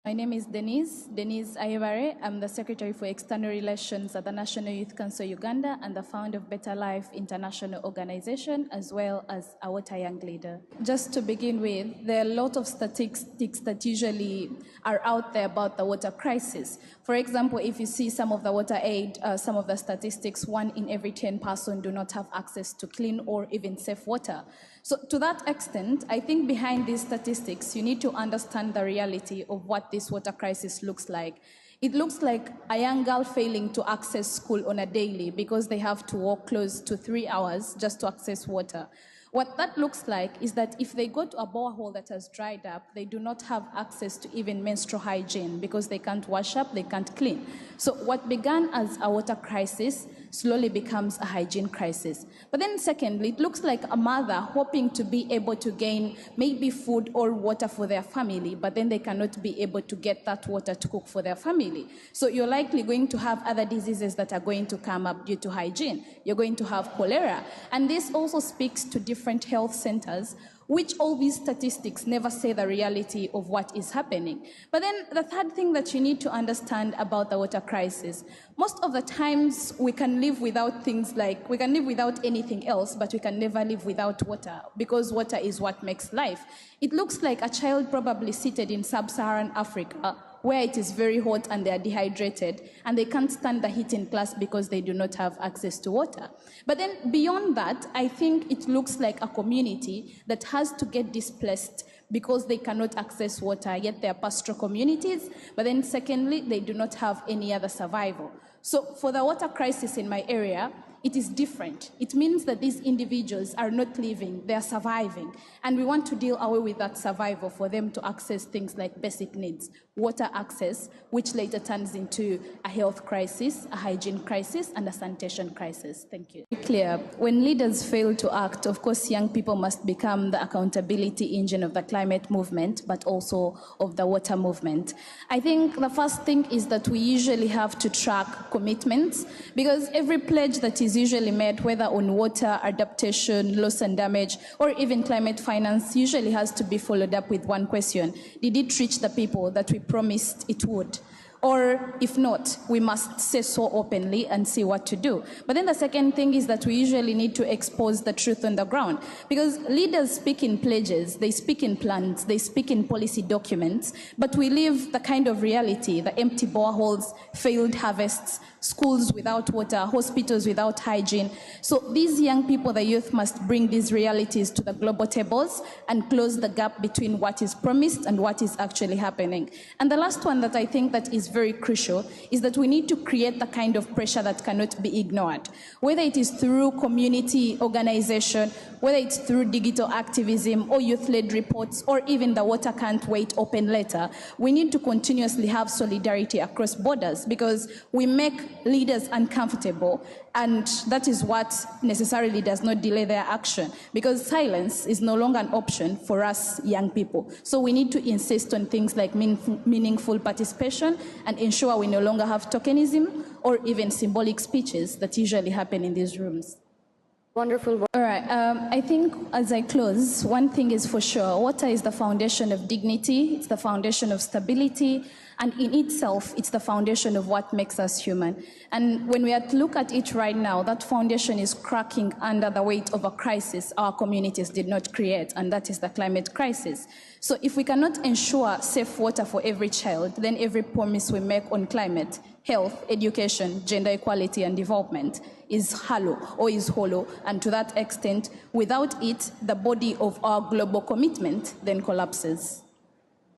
My name is Denise Ayebare. I'm the Secretary for External Relations at the National Youth Council Uganda and the founder of Better Life International Organization, as well as a Water Young Leader. Just to begin with, there are a lot of statistics that usually are out there about the water crisis. For example, if you see some of the water aid, some of the statistics, 1 in every 10 persons do not have access to clean or even safe water. So to that extent, I think behind these statistics, you need to understand the reality of what this water crisis looks like. It looks like a young girl failing to access school on a daily because they have to walk close to 3 hours just to access water. What that looks like is that if they go to a borehole that has dried up, they do not have access to even menstrual hygiene because they can't wash up, they can't clean. So what began as a water crisis slowly becomes a hygiene crisis. But then secondly, it looks like a mother hoping to be able to gain maybe food or water for their family, but then they cannot be able to get that water to cook for their family. So you're likely going to have other diseases that are going to come up due to hygiene. You're going to have cholera. And this also speaks to different health centers, which all these statistics never say the reality of what is happening. But then the third thing that you need to understand about the water crisis, most of the times we can live without things like, we can live without anything else, but we can never live without water because water is what makes life. It looks like a child probably seated in sub-Saharan Africa where it is very hot and they are dehydrated and they can't stand the heat in class because they do not have access to water. But then beyond that, I think it looks like a community that has to get displaced because they cannot access water, yet they are pastoral communities. But then secondly, they do not have any other survival. So for the water crisis in my area, it is different. It means that these individuals are not living, they are surviving. And we want to deal away with that survival for them to access things like basic needs, water access, which later turns into a health crisis, a hygiene crisis, and a sanitation crisis. Thank you. Clear. When leaders fail to act, of course, young people must become the accountability engine of the climate movement, but also of the water movement. I think the first thing is that we usually have to track commitments, because every pledge that is usually made, whether on water, adaptation, loss and damage, or even climate finance, usually has to be followed up with one question. Did it reach the people that we promised it would? Or if not, we must say so openly and see what to do. But then the second thing is that we usually need to expose the truth on the ground, because leaders speak in pledges, they speak in plans, they speak in policy documents, but we live the kind of reality, the empty boreholes, failed harvests, schools without water, hospitals without hygiene. So these young people, the youth, must bring these realities to the global tables and close the gap between what is promised and what is actually happening. And the last one that I think that is very crucial is that we need to create the kind of pressure that cannot be ignored, whether it is through community organization, whether it's through digital activism or youth-led reports, or even the Water Can't Wait open letter. We need to continuously have solidarity across borders, because we make leaders uncomfortable, and that is what necessarily does not delay their action, because silence is no longer an option for us young people. So we need to insist on things like meaningful participation and ensure we no longer have tokenism or even symbolic speeches that usually happen in these rooms. Wonderful. All right, I think as I close, one thing is for sure, water is the foundation of dignity, it's the foundation of stability, and in itself, it's the foundation of what makes us human. And when we look at it right now, that foundation is cracking under the weight of a crisis our communities did not create, and that is the climate crisis. So if we cannot ensure safe water for every child, then every promise we make on climate, health, education, gender equality, and development is hollow, and to that extent, without it, the body of our global commitment then collapses.